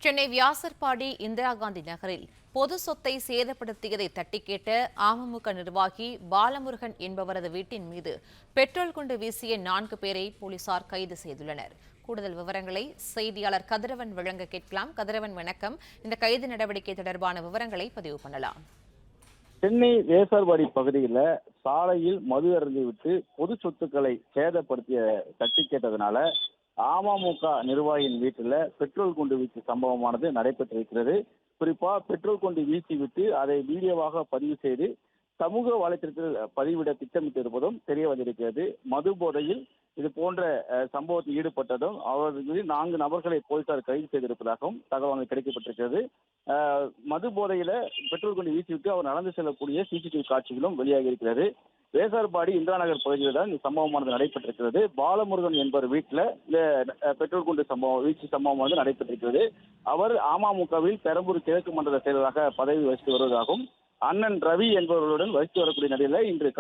சென்னை வியாசர்பாடி இந்திரா காந்தி நகரில் பொது சொத்தை சேதப்படுத்தியதை தட்டி கேட்ட அமமுக நிர்வாகி பாலமுருகன் என்பவரது வீட்டின் மீது பெட்ரோல் குண்டு வீசிய 4 பேரை போலீசார் கைது செய்துள்ளனர். கூடுதல் விவரங்களை செய்தியாளர் கதிரவன் வழங்க கேட்கலாம். கதிரவன், வணக்கம். இந்த கைது நடவடிக்கை தொடர்பான விவரங்களை பதிவு பண்ணலாம். சென்னை வேசர்பாடி பகுதியில் சாலையில் மது அருந்திவிட்டு பொது சொத்துக்களை சேதப்படுத்திய தட்டி கேட்டதனால அமமுக நிர்வாகியின் வீட்டில் பெட்ரோல் குண்டு வீச்சு சம்பவமானது நடைபெற்றிருக்கிறது. குறிப்பா பெட்ரோல் குண்டு வீசிவிட்டு அதை வீடியோவாக பதிவு செய்து சமூக வலைத்தளத்தில் பதிவிட திட்டமிட்டிருப்பதும் தெரிய வந்திருக்கிறது. மது போதையில் இது போன்ற சம்பவத்தில் ஈடுபட்டதும் அவர்கள் 4 நபர்களை போலீசார் கைது செய்திருப்பதாகவும் தகவல்கள் கிடைக்கப்பட்டிருக்கிறது. மது போதையில பெட்ரோல் குண்டு வீசிவிட்டு அவர் நடந்து செல்லக்கூடிய சிசிடிவி காட்சிகளும் வெளியாகி இருக்கிறது. வேசார்பாடி இந்திரா நகர் பகுதியில் தான் இந்த சம்பவமானது நடைபெற்றிருக்கிறது. பாலமுருகன் என்பவர் வீட்டில் இந்த பெட்ரோல் குண்டு வீச்சு சம்பவம் வந்து நடைபெற்றிருக்கிறது. அவர் அமமுகவில் பெரம்பூர் கிழக்கு மண்டல செயலராக பதவி வகித்து வருவதாகவும் அண்ணன் ரவி என்பவர்களுடன் வகித்து வரக்கூடிய நிலையில இன்று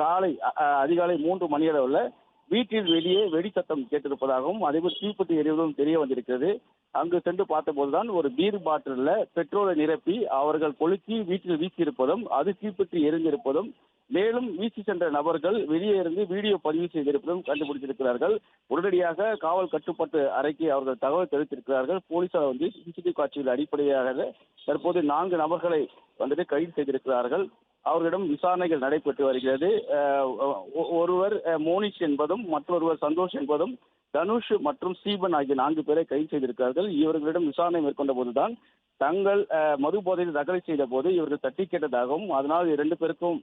அதிகாலை 3 மணியளவில் வீட்டில் வெளியே வெடி சத்தம் கேட்டிருப்பதாகவும் அதேபோல் தீப்பெட்டி எரிவதும் தெரிய வந்திருக்கிறது. அங்கு சென்று பார்த்தபோதுதான் ஒரு பீர் பாட்டிலில் பெட்ரோலை நிரப்பி அவர்கள் கொளுத்தி வீட்டில் வீசியிருப்பதும் அது தீப்பெட்டி எரிந்திருப்பதும் மேலும் வீசி சென்ற நபர்கள் வெளியே இருந்து வீடியோ பதிவு செய்திருப்பதும் கண்டுபிடித்திருக்கிறார்கள். உடனடியாக காவல் கட்டுப்பாட்டு அறைக்கு அவர்கள் தகவல் தெரிவித்திருக்கிறார்கள். போலீசார் வந்து சிசிடிவி காட்சிகள் அடிப்படையாக தற்போது 4 நபர்களை வந்துட்டு கைது செய்திருக்கிறார்கள். அவர்களிடம் விசாரணைகள் நடைபெற்று வருகிறது. ஒருவர் மோனிஷ் என்பதும் மற்றொருவர் சந்தோஷ் என்பதும் தனுஷ் மற்றும் ஸ்ரீபன் ஆகிய 4 பேரை கைது செய்திருக்கிறார்கள். இவர்களிடம் விசாரணை மேற்கொண்ட போதுதான் தங்கள் மது போதையில் நகலை செய்த போது இவர்கள் தட்டி கேட்டதாகவும் அதனால் 2 பேருக்கும்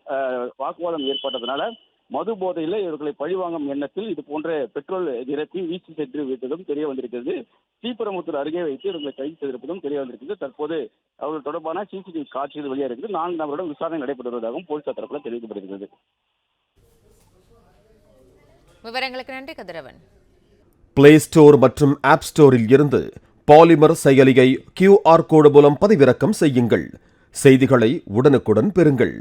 வாக்குவாதம் ஏற்பட்டதனால மது போதையில் இவர்களை பழிவாங்கும் எண்ணத்தில் இது போன்ற பெட்ரோல் நிரப்பி வீசி சென்று விட்டதும் தெரிய வந்திருக்கிறது. ஸ்ரீபெரும்புத்தூர் அருகே வைத்து இவர்களை கைது செய்திருப்பதும் தெரிய வந்திருக்கிறது. தற்போது அவர்கள் தொடர்பான சிசிடிவி காட்சிகள் வெளியாக இருக்குது. 4 நபரிடம் விசாரணை நடைபெற்று வருவதாகவும் போலீசார் தரப்பில் தெரிவிக்கப்படுகிறது. விவரங்களுக்கு நன்றி கதிரவன். பிளே ஸ்டோர் மற்றும் ஆப் ஸ்டோரில் இருந்து பாலிமர் செயலியை QR கோடு மூலம் பதிவிறக்கம் செய்யுங்கள். செய்திகளை உடனுக்குடன் பெறுங்கள்.